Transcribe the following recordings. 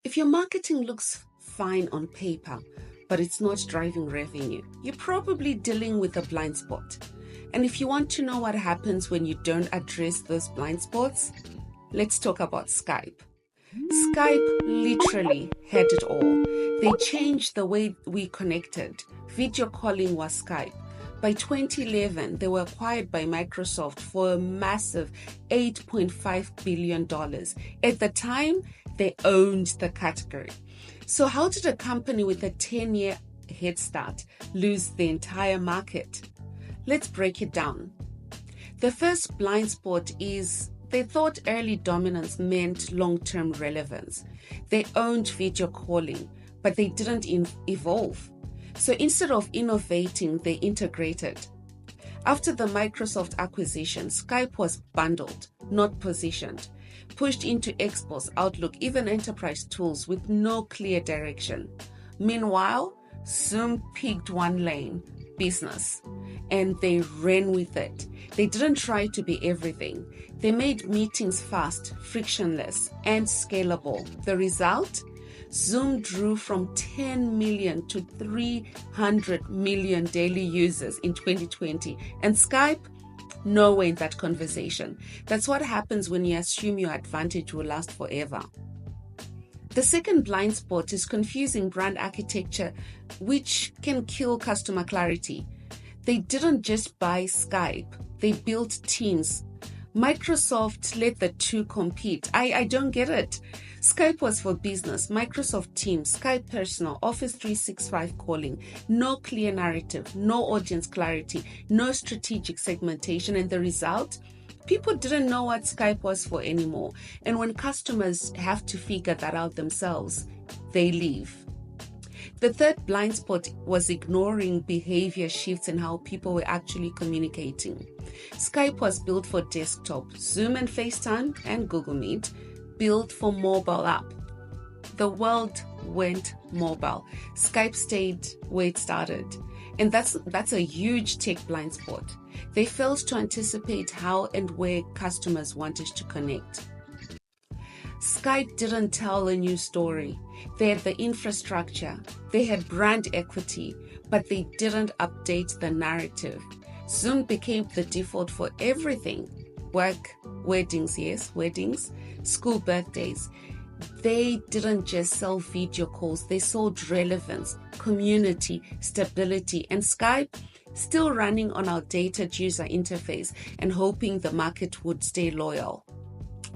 If your marketing looks fine on paper, but it's not driving revenue, you're probably dealing with a blind spot. And if you want to know what happens when you don't address those blind spots, let's talk about Skype. Skype literally had it all. They changed the way we connected. Video calling was Skype. By 2011, they were acquired by Microsoft for a massive $8.5 billion. At the time, they owned the category. So how did a company with a 10-year head start lose the entire market? Let's break it down. The first blind spot is they thought early dominance meant long-term relevance. They owned video calling, but they didn't evolve. So instead of innovating, they integrated. After the Microsoft acquisition, Skype was bundled, not positioned, pushed into Expos, Outlook, even enterprise tools with no clear direction. Meanwhile, Zoom picked one lane, business, and they ran with it. They didn't try to be everything. They made meetings fast, frictionless, and scalable. The result? Zoom drew from 10 million to 300 million daily users in 2020. And Skype? Nowhere in that conversation. That's what happens when you assume your advantage will last forever. The second blind spot is confusing brand architecture, which can kill customer clarity. They didn't just buy Skype, they built teams. Microsoft let the two compete. I don't get it. Skype was for business, Microsoft Teams, Skype Personal, Office 365 calling, no clear narrative, no audience clarity, no strategic segmentation, and the result? People didn't know what Skype was for anymore. And when customers have to figure that out themselves, they leave. The third blind spot was ignoring behavior shifts in how people were actually communicating. Skype was built for desktop, Zoom and FaceTime and Google Meet, built for mobile app. The world went mobile. Skype stayed where it started. And that's a huge tech blind spot. They failed to anticipate how and where customers wanted to connect. Skype didn't tell a new story. They had the infrastructure, they had brand equity, but they didn't update the narrative. Zoom became the default for everything. Work, weddings, school birthdays. They didn't just sell video calls, they sold relevance, community, stability, and Skype still running on outdated user interface and hoping the market would stay loyal.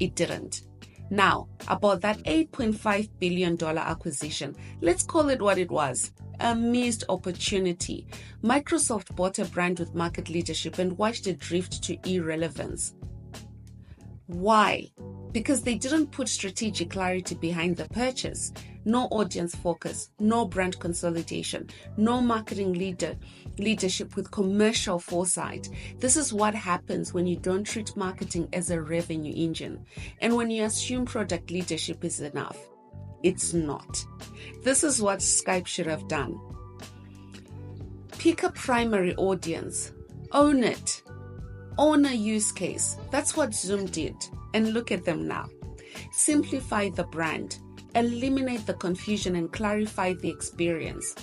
It didn't. Now, about that $8.5 billion acquisition, let's call it what it was, a missed opportunity. Microsoft bought a brand with market leadership and watched it drift to irrelevance. Why? Because they didn't put strategic clarity behind the purchase. No audience focus, no brand consolidation, no marketing leadership with commercial foresight. This is what happens when you don't treat marketing as a revenue engine. And when you assume product leadership is enough, it's not. This is what Skype should have done. Pick a primary audience, own it, own a use case. That's what Zoom did. And look at them now. Simplify the brand, eliminate the confusion, and clarify the experience.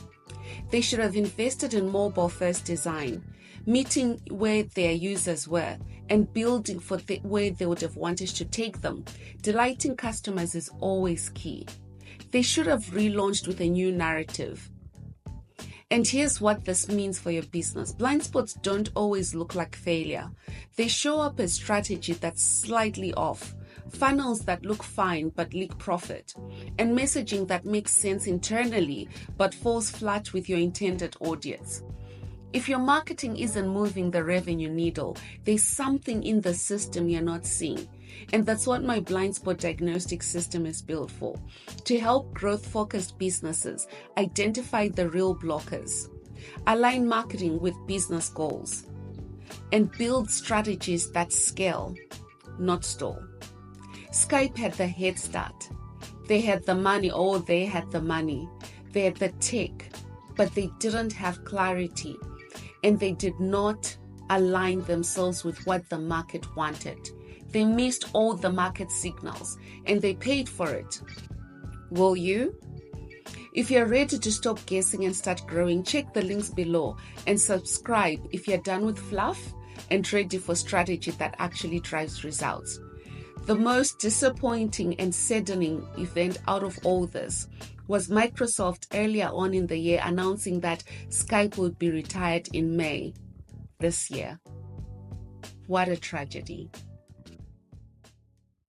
They should have invested in mobile-first design, meeting where their users were, and building for where they would have wanted to take them. Delighting customers is always key. They should have relaunched with a new narrative. And here's what this means for your business. Blind spots don't always look like failure. They show up as strategy that's slightly off, funnels that look fine but leak profit, and messaging that makes sense internally but falls flat with your intended audience. If your marketing isn't moving the revenue needle, there's something in the system you're not seeing. And that's what my blind spot diagnostic system is built for, to help growth-focused businesses identify the real blockers, align marketing with business goals, and build strategies that scale, not stall. Skype had the head start. They had the money. They had the tech, but they didn't have clarity, and they did not align themselves with what the market wanted. They missed all the market signals and they paid for it. Will you? If you're ready to stop guessing and start growing, check the links below and subscribe if you're done with fluff and ready for strategy that actually drives results. The most disappointing and saddening event out of all this was Microsoft earlier on in the year announcing that Skype would be retired in May this year. What a tragedy.